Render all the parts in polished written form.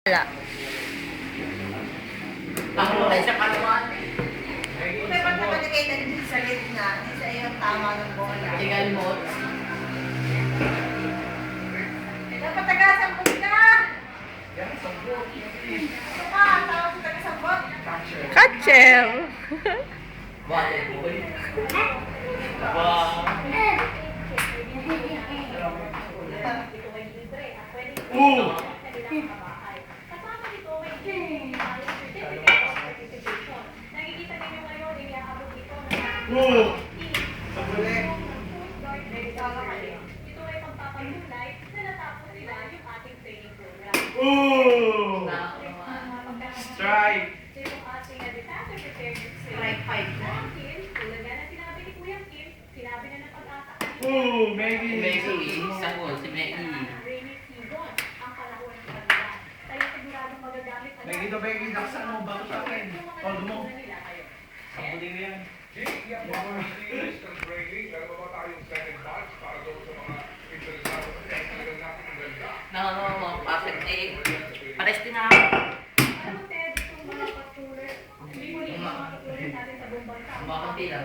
Wala. Ako ay sa palawan. May pagkakalagay na din sa gitna, di sa iyong tama ng bola. Tingnan mo. Dapat taga-sampot ka! Ito ka, tawag sa taga-sampot. Catcher! Bakit mo? Wow. Strike! Right, fight na. Maggie! Maggie, isa po, si Maggie. Maggie to Maggie, nakasal mo ba sa akin? Hold mo. Sabulin mo yan. No, perfect egg. Pares din ako. Mukhang tila.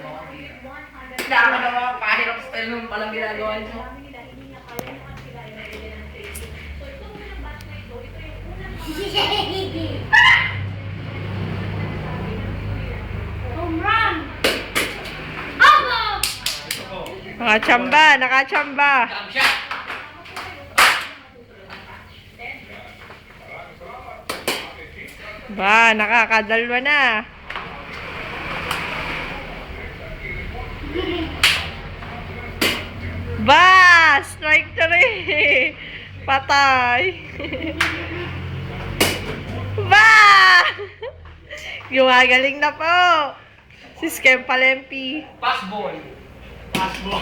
Dami na mga pahirap style nung palang ginagawa niyo. Nakachamba, nakachamba. Come shot! Ba, nakakadalwa na. Ba, strike 3. Patay. Ba! Gumagaling na po. Si Skem Palempi. Pass ball. Pass mo.